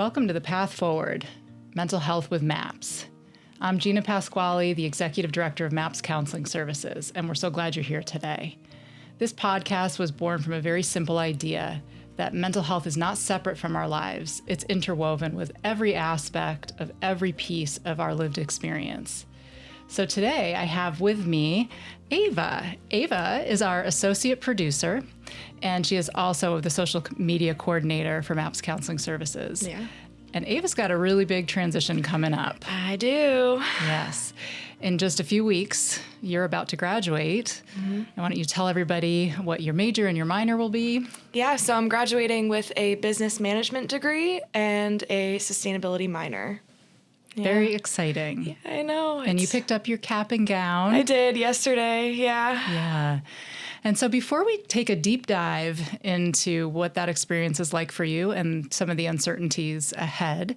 Welcome to the Path Forward, Mental Health with MAPS. I'm Gina Pasquale, the Executive Director of MAPS Counseling Services, and we're so glad you're here today. This podcast was born from a very simple idea that mental health is not separate from our lives. It's interwoven with every aspect of every piece of our lived experience. So today I have with me Ava. Ava is our associate producer, and she is also the social media coordinator for MAPS Counseling Services. Yeah. And Ava's got a really big transition coming up. I do. Yes. In just a few weeks, you're about to graduate. And why don't you tell everybody what your major and your minor will be? Yeah, so I'm graduating with a business management degree and a sustainability minor. Yeah. Very exciting. Yeah, I know. And you picked up your cap and gown. I did yesterday, yeah. Yeah. And so before we take a deep dive into what that experience is like for you and some of the uncertainties ahead,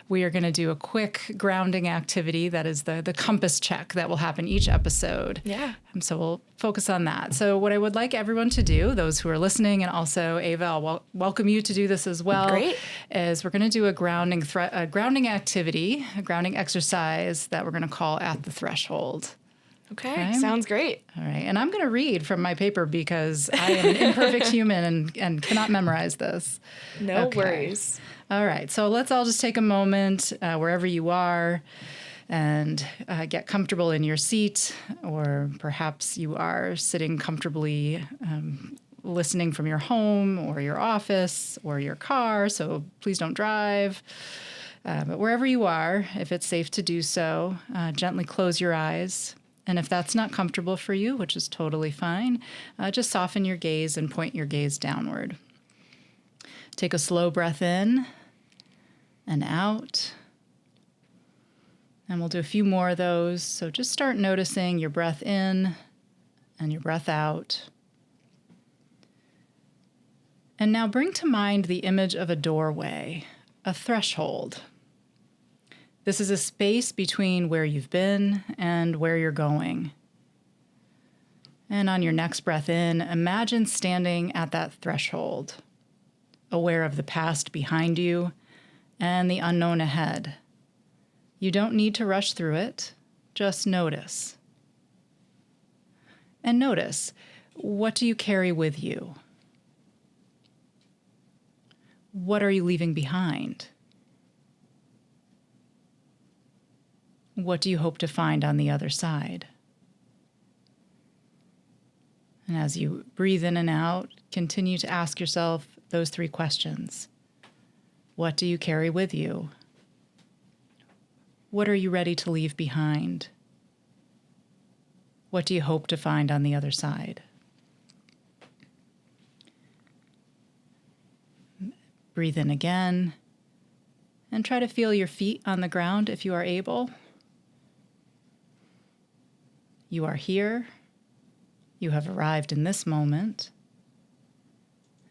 we are going to do a quick grounding activity that is the compass check that will happen each episode. Yeah. And so we'll focus on that. So what I would like everyone to do, those who are listening, and also Ava, I'll welcome you to do this as well. Great. Is we're going to do a grounding activity, a grounding exercise that we're going to call At the Threshold. Okay, sounds great. All right. And I'm going to read from my paper because I am an imperfect human and cannot memorize this. No worries. All right. So let's all just take a moment wherever you are and get comfortable in your seat, or perhaps you are sitting comfortably listening from your home or your office or your car. So please don't drive. But wherever you are, if it's safe to do so, gently close your eyes. And if that's not comfortable for you, which is totally fine, just soften your gaze and point your gaze downward. Take a slow breath in and out. And we'll do a few more of those. So just start noticing your breath in and your breath out. And now bring to mind the image of a doorway, a threshold. This is a space between where you've been and where you're going. And on your next breath in, imagine standing at that threshold, aware of the past behind you and the unknown ahead. You don't need to rush through it, just notice. And notice, what do you carry with you? What are you leaving behind? What do you hope to find on the other side? And as you breathe in and out, continue to ask yourself those three questions. What do you carry with you? What are you ready to leave behind? What do you hope to find on the other side? Breathe in again, and try to feel your feet on the ground if you are able. You are here. You have arrived in this moment.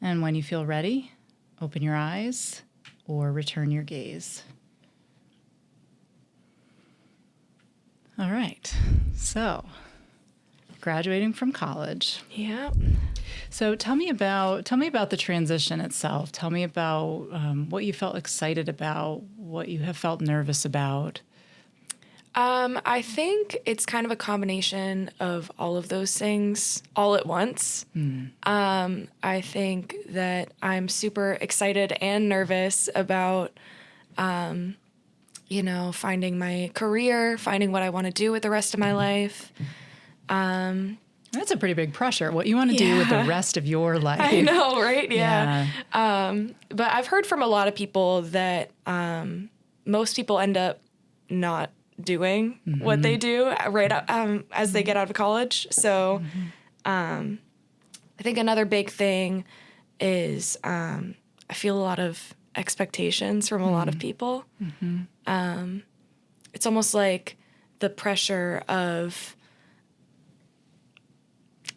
And when you feel ready, open your eyes or return your gaze. All right. So, graduating from college. Yeah. So tell me about the transition itself. Tell me about what you felt excited about, what you have felt nervous about. I think it's kind of a combination of all of those things all at once. I think that I'm super excited and nervous about, finding my career, finding what I want to do with the rest of my life. That's a pretty big pressure, what you want to do with the rest of your life. I know, right? Yeah. But I've heard from a lot of people that most people end up not doing what they do right as they get out of college. So I think another big thing is I feel a lot of expectations from a lot of people. It's almost like the pressure of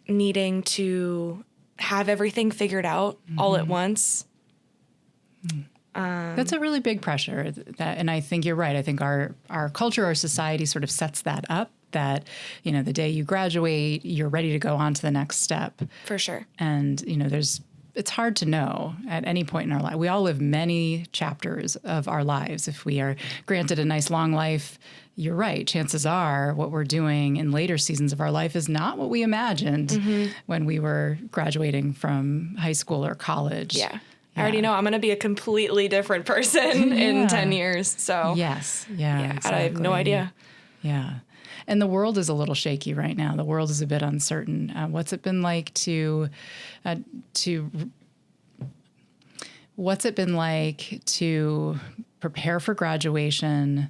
needing to have everything figured out all at once. That's a really big pressure, and I think you're right. I think our culture, our society sort of sets that up, that, the day you graduate, you're ready to go on to the next step. For sure. And, there's it's hard to know at any point in our life. We all live many chapters of our lives. If we are granted a nice long life, you're right. Chances are what we're doing in later seasons of our life is not what we imagined when we were graduating from high school or college. Yeah. I already know I'm going to be a completely different person in 10 years. So yes. Yeah. Exactly. I have no idea. Yeah. And the world is a little shaky right now. The world is a bit uncertain. What's it been like to prepare for graduation,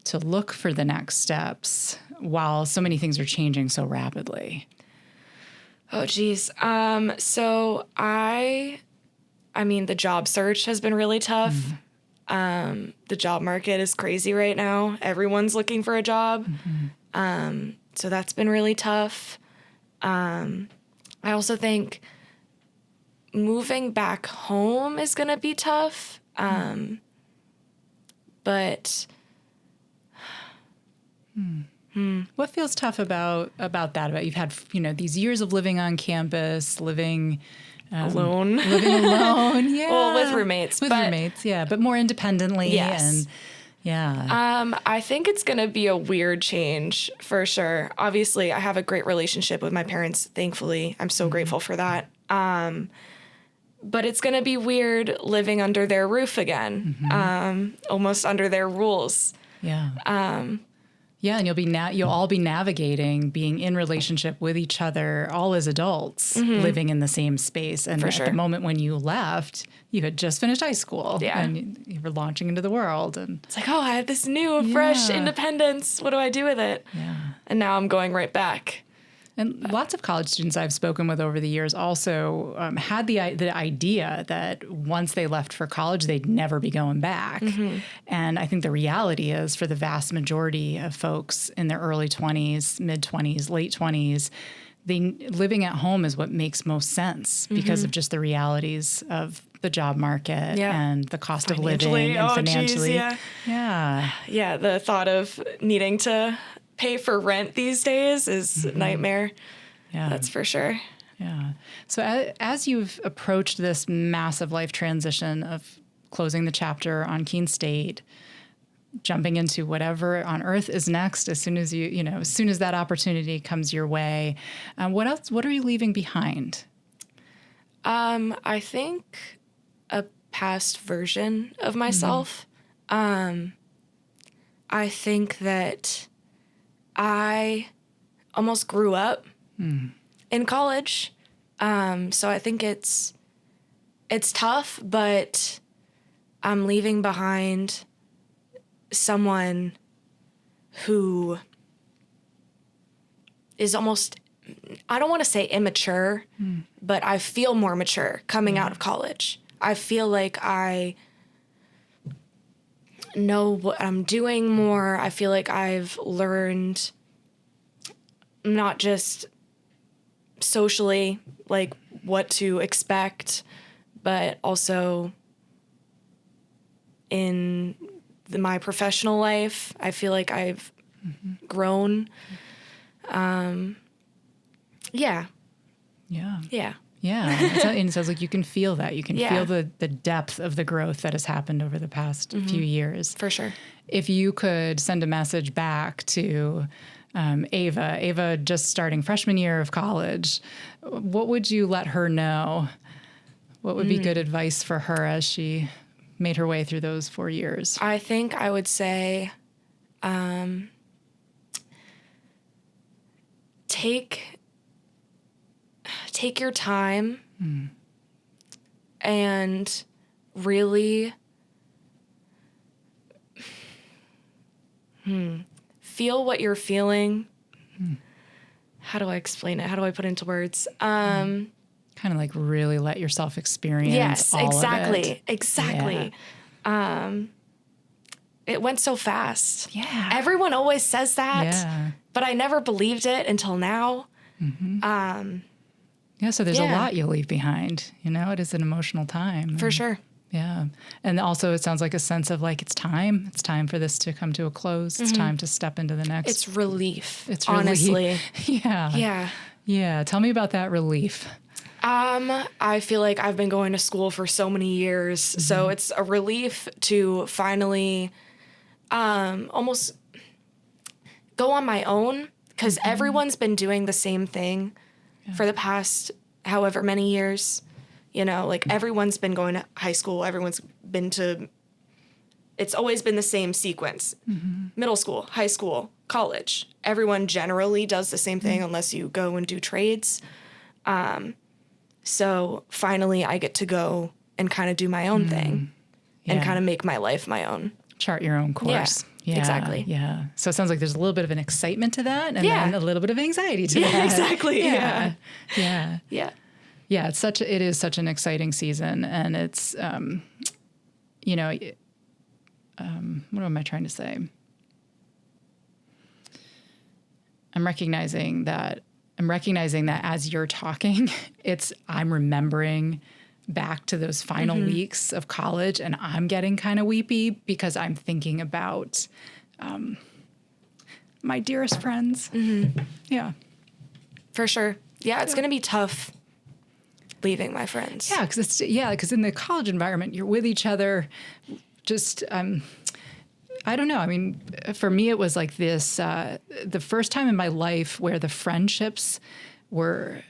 to look for the next steps while so many things are changing so rapidly? Oh, geez. So I mean, the job search has been really tough. The job market is crazy right now. Everyone's looking for a job. So that's been really tough. I also think moving back home is going to be tough. But what feels tough about that? About you've had, these years of living on campus, living alone. Yeah. Well, with roommates. But more independently. Yes. And I think it's going to be a weird change for sure. Obviously, I have a great relationship with my parents, thankfully. I'm so grateful for that. But it's going to be weird living under their roof again, almost under their rules. Yeah. And you'll all be navigating being in relationship with each other, all as adults, living in the same space. And at the moment when you left, you had just finished high school, and you were launching into the world. And it's like, oh, I had this new, fresh independence. What do I do with it? Yeah. And now I'm going right back. And lots of college students I've spoken with over the years also had the idea that once they left for college, they'd never be going back. And I think the reality is for the vast majority of folks in their early 20s, mid 20s, late 20s, living at home is what makes most sense because of just the realities of the job market and the cost of living and financially. Yeah, the thought of needing to pay for rent these days is a nightmare. Yeah, that's for sure. Yeah. So as you've approached this massive life transition of closing the chapter on Keene State, jumping into whatever on earth is next, as soon as as soon as that opportunity comes your way, what are you leaving behind? I think a past version of myself. I think that I almost grew up in college. So I think it's tough, but I'm leaving behind someone who is almost, I don't want to say immature, but I feel more mature coming out of college. I feel like I know what I'm doing more. I feel like I've learned not just socially, like what to expect, but also in my professional life. I feel like I've grown. Yeah. And it sounds like you can feel that. You can feel the depth of the growth that has happened over the past few years. For sure. If you could send a message back to Ava just starting freshman year of college, what would you let her know? What would be good advice for her as she made her way through those 4 years? I think I would say take your time and really feel what you're feeling. How do I explain it? How do I put it into words? Kind of like really let yourself experience all of it. Exactly. Yeah. It went so fast. Yeah. Everyone always says that, yeah. but I never believed it until now. So there's a lot you'll leave behind. It is an emotional time. For sure. Yeah. And also it sounds like a sense of like, it's time. It's time for this to come to a close. It's time to step into the next. It's relief. It's honestly. Relief. Yeah. Yeah. Yeah. Tell me about that relief. I feel like I've been going to school for so many years, so it's a relief to finally almost go on my own, because everyone's been doing the same thing for the past however many years. You know, like everyone's been going to high school, it's always been the same sequence. Middle school, high school, college. Everyone generally does the same thing unless you go and do trades. So finally I get to go and kind of do my own thing and kind of make my life my own. Chart your own course. Yeah, exactly. Yeah. So it sounds like there's a little bit of an excitement to that, and then a little bit of anxiety to that. Exactly. Yeah. Yeah. It is such an exciting season, and it's, what am I trying to say? I'm recognizing that as you're talking, I'm remembering back to those final weeks of college, and I'm getting kind of weepy because I'm thinking about my dearest friends. Yeah. For sure. Yeah, it's going to be tough leaving my friends. Yeah, because in the college environment, you're with each other. Just, I don't know. I mean, for me, it was like this, the first time in my life where the friendships were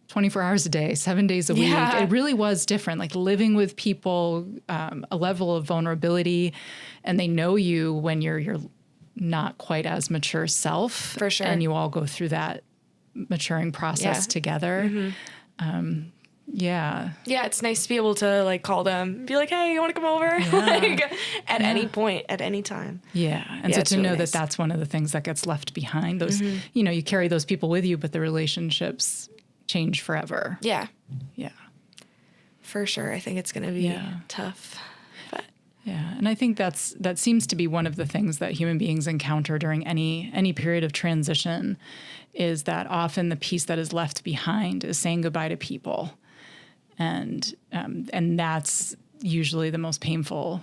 24 hours a day, 7 days a week. It really was different, like living with people, a level of vulnerability, and they know you when you're not quite as mature self. For sure. And you all go through that maturing process together. Yeah, it's nice to be able to like call them, be like, hey, you want to come over? At any point, at any time. Yeah. And so to really know nice. that that's one of the things that gets left behind. Those, you carry those people with you, but the relationships change forever. Yeah. Yeah. For sure. I think it's going to be tough. But yeah. And I think that seems to be one of the things that human beings encounter during any period of transition, is that often the piece that is left behind is saying goodbye to people. And that's usually the most painful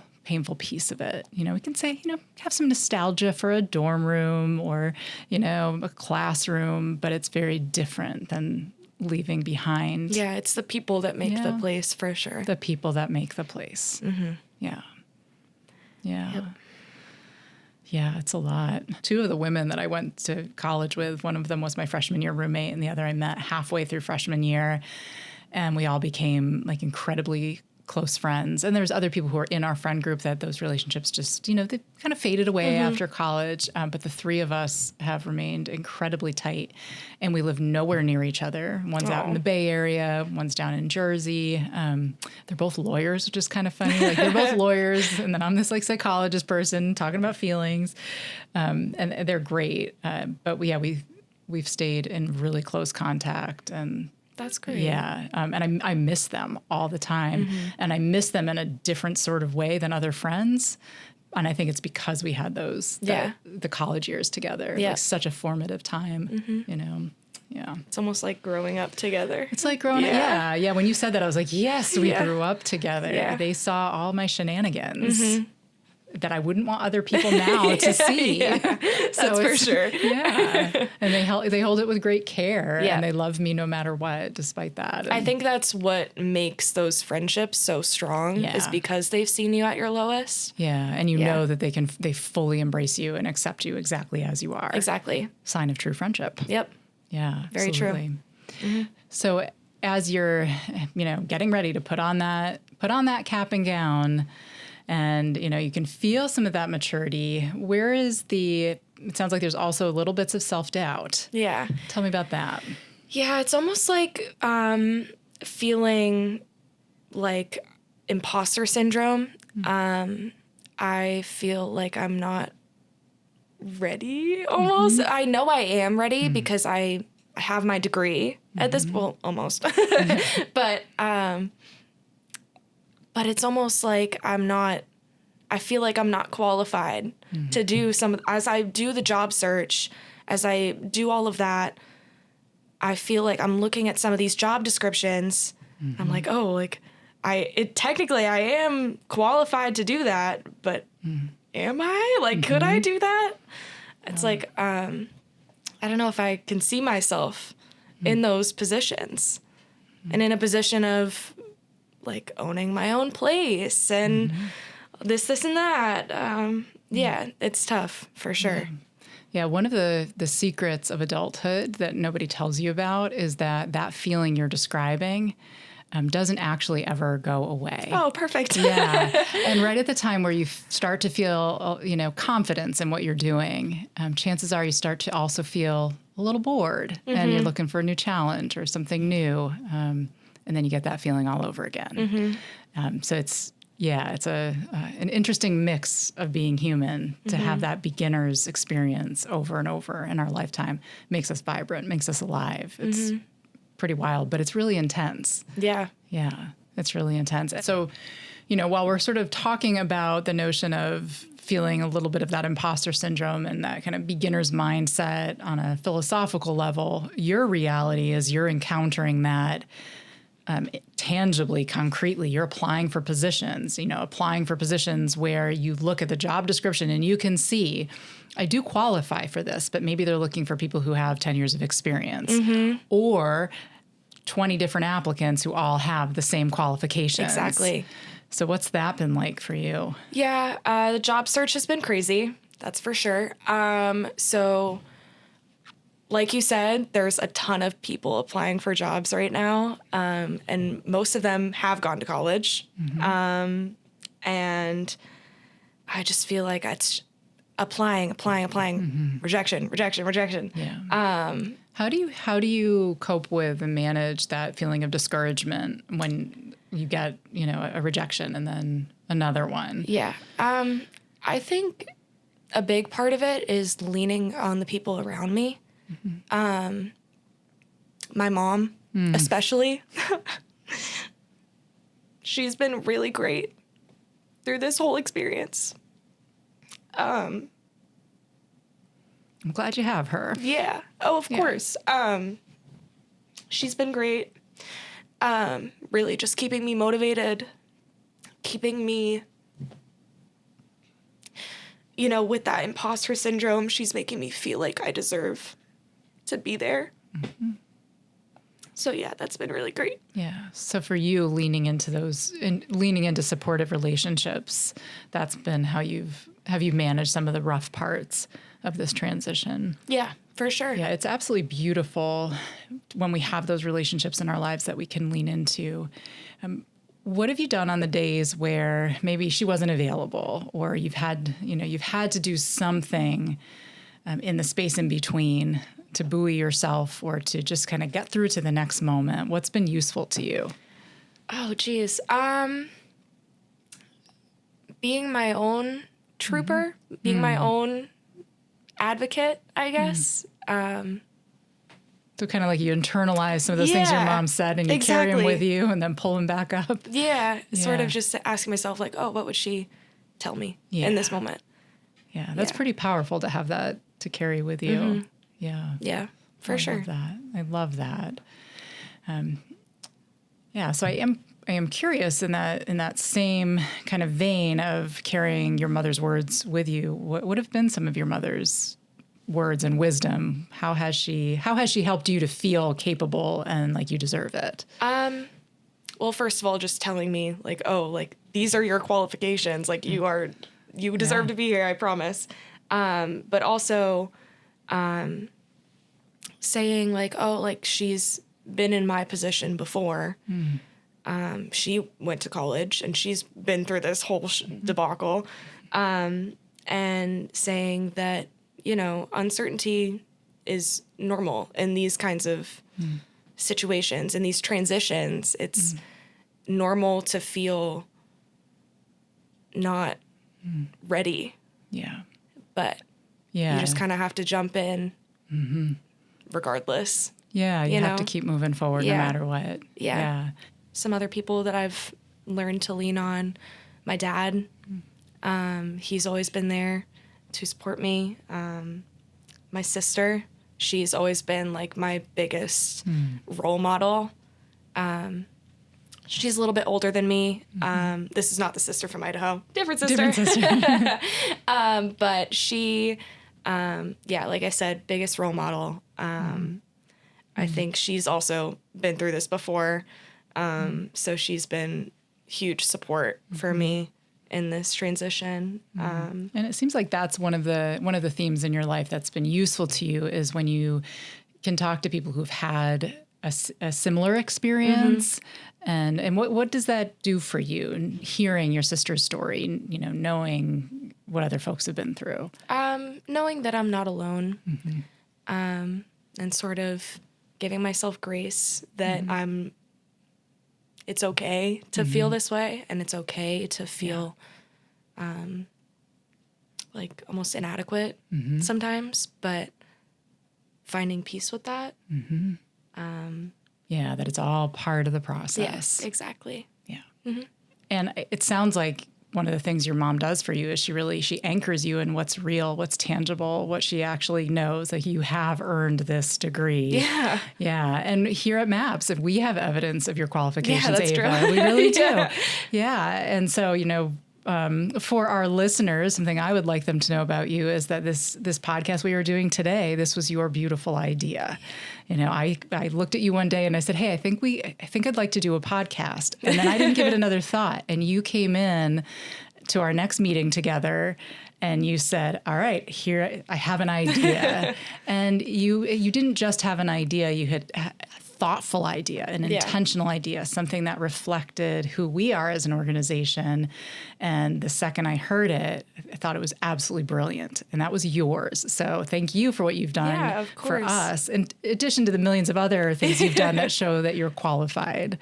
piece of it. We can say, have some nostalgia for a dorm room or, a classroom, but it's very different than leaving behind. Yeah, it's the people that make the place, for sure. The people that make the place. Yeah. Yeah. Yep. Yeah, it's a lot. Two of the women that I went to college with, one of them was my freshman year roommate, and the other I met halfway through freshman year. And we all became like incredibly close friends. And there's other people who are in our friend group that those relationships just, they kind of faded away after college. But the three of us have remained incredibly tight, and we live nowhere near each other. One's out in the Bay Area, one's down in Jersey. They're both lawyers, which is kind of funny. Like they're both lawyers, and then I'm this like psychologist person talking about feelings. And they're great. But we've stayed in really close contact, and that's great. Yeah. And I miss them all the time. And I miss them in a different sort of way than other friends. And I think it's because we had the college years together. Yeah. Like such a formative time, Yeah. It's almost like growing up together. It's like growing up. Yeah. When you said that, I was like, yes, we grew up together. Yeah. They saw all my shenanigans that I wouldn't want other people now to see. That's for sure. Yeah. And they hold it with great care, Yeah. and they love me no matter what, despite that. And I think that's what makes those friendships so strong, is because they've seen you at your lowest. Yeah. And you know that they fully embrace you and accept you exactly as you are. Exactly. Sign of true friendship. Yep. Yeah. Very absolutely. true. So as you're, getting ready to put on that cap and gown, and, you can feel some of that maturity. It sounds like there's also little bits of self-doubt. Yeah. Tell me about that. Yeah, it's almost like feeling like imposter syndrome. I feel like I'm not ready almost. I know I am ready because I have my degree at this, well, almost. But it's almost like I feel like I'm not qualified to do as I do the job search, as I do all of that, I feel like I'm looking at some of these job descriptions. I'm like, oh, like technically I am qualified to do that, but am I? Like, could I do that? It's like, I don't know if I can see myself in those positions. and in a position of like owning my own place and this and that. Yeah, it's tough for sure. Yeah, one of the secrets of adulthood that nobody tells you about is that feeling you're describing doesn't actually ever go away. Oh, perfect. Yeah. And right at the time where you start to feel, confidence in what you're doing, chances are you start to also feel a little bored and you're looking for a new challenge or something new. And then you get that feeling all over again. So it's an interesting mix of being human to have that beginner's experience over and over in our lifetime. Makes us vibrant, makes us alive. It's pretty wild, but it's really intense. Yeah. Yeah, it's really intense. So, while we're sort of talking about the notion of feeling a little bit of that imposter syndrome and that kind of beginner's mindset on a philosophical level, your reality is you're encountering that tangibly, concretely. You're applying for positions, where you look at the job description and you can see, I do qualify for this, but maybe they're looking for people who have 10 years of experience or 20 different applicants who all have the same qualifications. Exactly. So what's that been like for you? Yeah, the job search has been crazy. That's for sure. So like you said, there's a ton of people applying for jobs right now, and most of them have gone to college. And I just feel like it's applying, rejection. Yeah. How do you cope with and manage that feeling of discouragement when you get, a rejection and then another one? Yeah. I think a big part of it is leaning on the people around me. My mom, especially, she's been really great through this whole experience. I'm glad you have her. Yeah. Oh, of course. She's been great. Really just keeping me motivated, keeping me, with that imposter syndrome. She's making me feel like I deserve to be there. So yeah, that's been really great. Yeah. So for you, leaning into supportive relationships, that's been how you've managed some of the rough parts of this transition. Yeah, for sure. Yeah, it's absolutely beautiful when we have those relationships in our lives that we can lean into. What have you done on the days where maybe she wasn't available, or you've had to do something in the space in between to buoy yourself or to just kind of get through to the next moment? What's been useful to you? Oh, geez. Being my own trooper, being my own advocate, I guess. So kind of like you internalize some of those things your mom said and you carry them with you and then pull them back up. Yeah. Sort of just asking myself like, oh, what would she tell me in this moment? Yeah. That's pretty powerful to have that to carry with you. Yeah. Yeah, for sure. I love that. So I am curious in that same kind of vein of carrying your mother's words with you. What would have been some of your mother's words and wisdom? How has she helped you to feel capable and like you deserve it? Well, first of all, just telling me like, oh, like these are your qualifications. Like you deserve to be here. I promise. But also, saying like, oh, like she's been in my position before. She went to college and she's been through this whole debacle. And saying that, uncertainty is normal in these kinds of situations, in these transitions. It's normal to feel not ready. Yeah. But you just kind of have to jump in regardless. Yeah, you have to keep moving forward no matter what. Yeah. Some other people that I've learned to lean on, my dad, he's always been there to support me. My sister, she's always been like my biggest role model. She's a little bit older than me. This is not the sister from Idaho. Different sister. But she, like I said, biggest role model. I think she's also been through this before. So she's been huge support for me in this transition. And it seems like that's one of the themes in your life that's been useful to you is when you can talk to people who've had a similar experience. And what does that do for you? And hearing your sister's story, you know, knowing what other folks have been through. Knowing that I'm not alone, and sort of giving myself grace that it's okay to feel this way, and it's okay to feel like almost inadequate sometimes, but finding peace with that. Yeah, that it's all part of the process. Yes, exactly. Yeah. And it sounds like one of the things your mom does for you is she anchors you in what's real, what's tangible, what she actually knows, like you have earned this degree. Yeah. Yeah. And here at MAPS, if we have evidence of your qualifications, that's Ava, true. we really do. Yeah. And so, you know, for our listeners, something I would like them to know about you is that this podcast we are doing today, this was your beautiful idea. You know, I looked at you one day and I said, hey, I think I'd like to do a podcast. And then I didn't give it another thought. And you came in to our next meeting together and you said, all right, here, I have an idea. And you didn't just have an idea, you had a thoughtful idea, an intentional idea, something that reflected who we are as an organization. And the second I heard it, I thought it was absolutely brilliant. And that was yours. So thank you for what you've done for us, in addition to the millions of other things you've done that show that you're qualified.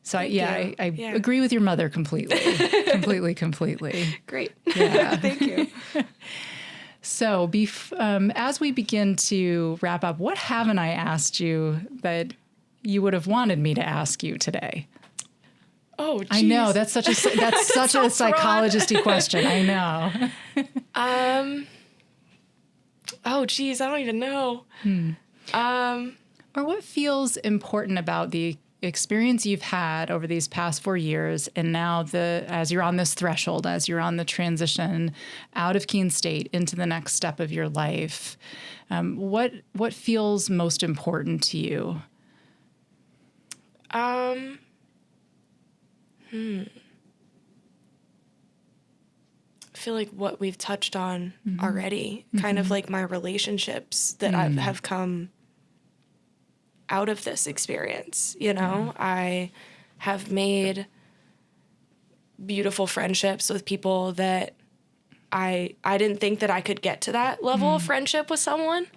So I agree with your mother completely, completely. Great. Yeah. Thank you. So as we begin to wrap up, what haven't I asked you that you would have wanted me to ask you today? Oh, geez. I know that's such a psychologist-y question. I know. Oh, geez, I don't even know. Or what feels important about the experience you've had over these past 4 years, and now as you're on this threshold, as you're on the transition out of Keene State into the next step of your life, what feels most important to you? I feel like what we've touched on already, kind of like my relationships that have come out of this experience. You know, I have made beautiful friendships with people that I didn't think that I could get to that level of friendship with someone.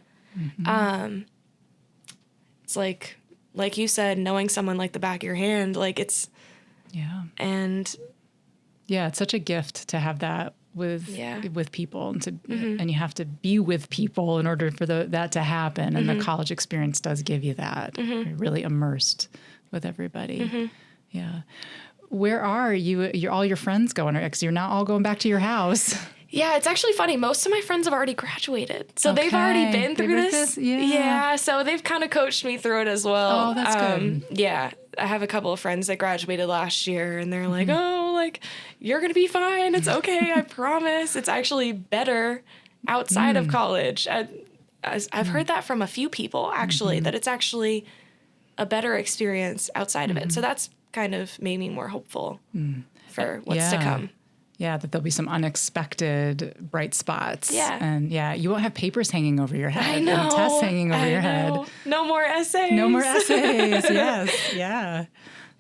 It's like you said, knowing someone like the back of your hand, like it's, and it's such a gift to have that with people, and and you have to be with people in order for that to happen. And the college experience does give you that. You're really immersed with everybody. Yeah. Where are you? All your friends going? Because you're not all going back to your house. Yeah, it's actually funny. Most of my friends have already graduated. So they've already been through this. Yeah, so they've kind of coached me through it as well. Oh, that's good. Yeah, I have a couple of friends that graduated last year, and they're like, oh, like, you're going to be fine. It's okay, I promise. It's actually better outside of college. I've heard that from a few people, actually, that it's actually a better experience outside of it. So that's kind of made me more hopeful for what's to come. Yeah, that there'll be some unexpected bright spots. Yeah. And you won't have papers hanging over your head. I know. And tests hanging over your head. No more essays. No more essays. Yes. Yeah.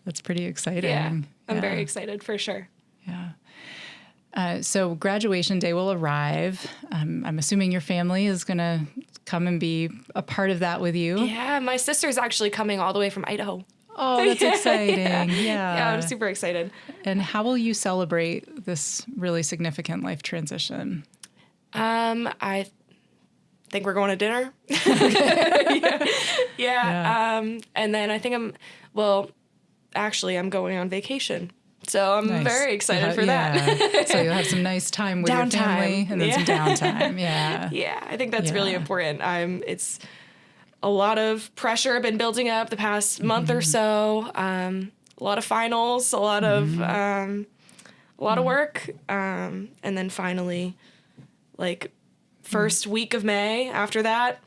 That's pretty exciting. Yeah. I'm very excited for sure. Yeah. So graduation day will arrive. I'm assuming your family is going to come and be a part of that with you. Yeah. My sister's actually coming all the way from Idaho. Oh, that's exciting. Yeah, I'm super excited. And how will you celebrate this really significant life transition? I think we're going to dinner. Yeah. And then I think I'm going on vacation. So I'm very excited for that. So you'll have some nice time with your family and then some downtime. Yeah. Yeah, I think that's really important. It's a lot of pressure been building up the past month or so. A lot of finals, a lot of work, and then finally, like first week of May. After that,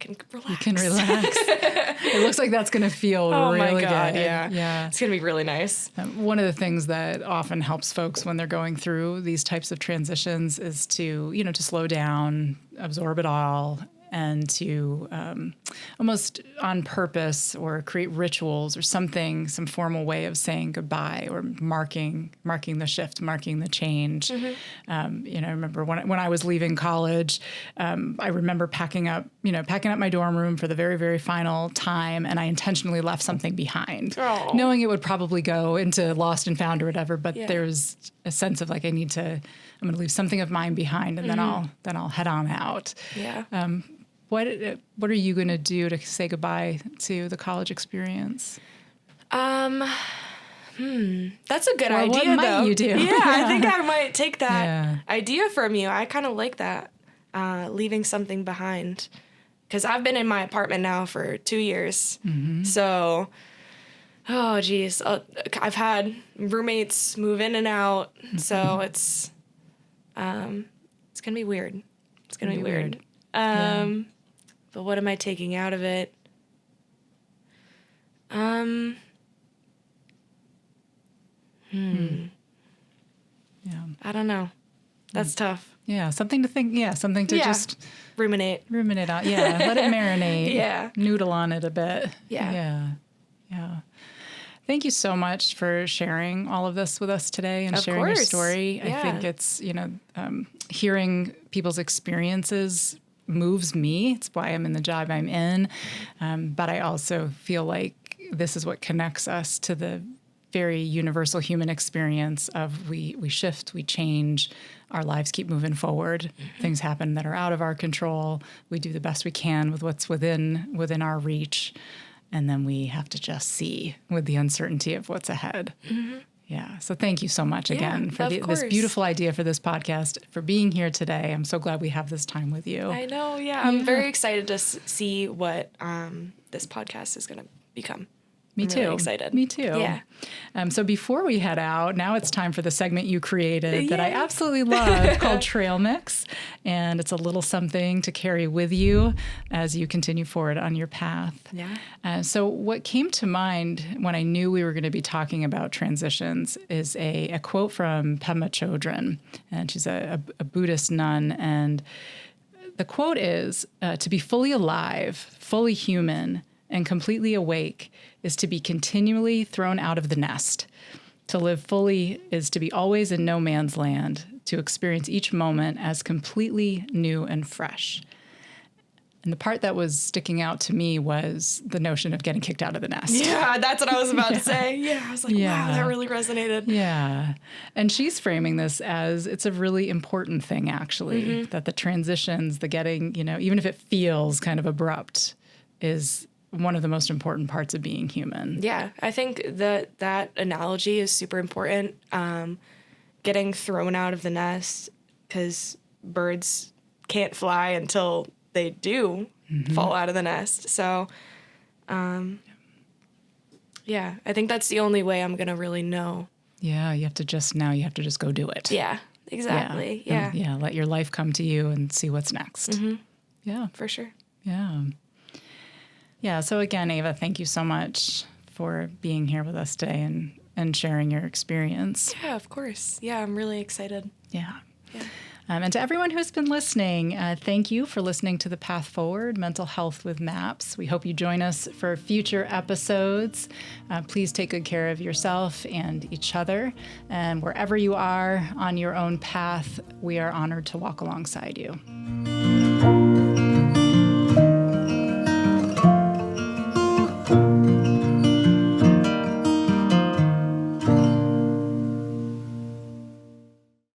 can relax. You can relax. It looks like that's going to feel really my God, good. yeah. It's going to be really nice. One of the things that often helps folks when they're going through these types of transitions is to, to slow down, absorb it all, and to almost on purpose or create rituals or something, some formal way of saying goodbye or marking the shift, marking the change. I remember when I was leaving college, I remember packing up my dorm room for the very, very final time, and I intentionally left something behind, knowing it would probably go into lost and found or whatever. But there's a sense of like I'm going to leave something of mine behind, and then I'll head on out. Yeah. What are you going to do to say goodbye to the college experience? That's a good idea, what might though. you do? Yeah, I think I might take that idea from you. I kind of like that, leaving something behind. Because I've been in my apartment now for 2 years. So, oh, geez. I've had roommates move in and out. So it's going to be weird. It's going to be weird. But what am I taking out of it? Yeah. I don't know. That's tough. Yeah, something to think. Yeah, something to just ruminate on. Yeah, let it marinate. Yeah. Noodle on it a bit. Yeah. Yeah. Thank you so much for sharing all of this with us today and sharing your story. Yeah. I think it's, hearing people's experiences moves me. It's why I'm in the job I'm in. But I also feel like this is what connects us to the very universal human experience of we shift, we change, our lives keep moving forward. Things happen that are out of our control. We do the best we can with what's within our reach. And then we have to just see with the uncertainty of what's ahead. Yeah. So thank you so much again for this beautiful idea for this podcast, for being here today. I'm so glad we have this time with you. I know. Yeah. I'm very excited to see what this podcast is going to become. Me too. Really excited. Me too. Yeah. So before we head out, now it's time for the segment you created that I absolutely love called Trail Mix. And it's a little something to carry with you as you continue forward on your path. Yeah. So what came to mind when I knew we were going to be talking about transitions is a quote from Pema Chodron. And she's a Buddhist nun. And the quote is, to be fully alive, fully human, and completely awake is to be continually thrown out of the nest. To live fully is to be always in no man's land, to experience each moment as completely new and fresh. And the part that was sticking out to me was the notion of getting kicked out of the nest. Yeah, that's what I was about to say. Yeah, I was like, wow, that really resonated. Yeah. And she's framing this as it's a really important thing, actually, that the transitions, the getting, even if it feels kind of abrupt, is one of the most important parts of being human. Yeah, I think that analogy is super important. Getting thrown out of the nest, because birds can't fly until they do fall out of the nest. So, I think that's the only way I'm going to really know. Yeah, you have to just go do it. Yeah, exactly. Yeah. Let your life come to you and see what's next. Yeah. For sure. Yeah. Yeah. So again, Ava, thank you so much for being here with us today and sharing your experience. Yeah, of course. Yeah, I'm really excited. Yeah. And to everyone who's been listening, thank you for listening to The Path Forward, Mental Health with Maps. We hope you join us for future episodes. Please take good care of yourself and each other. And wherever you are on your own path, we are honored to walk alongside you.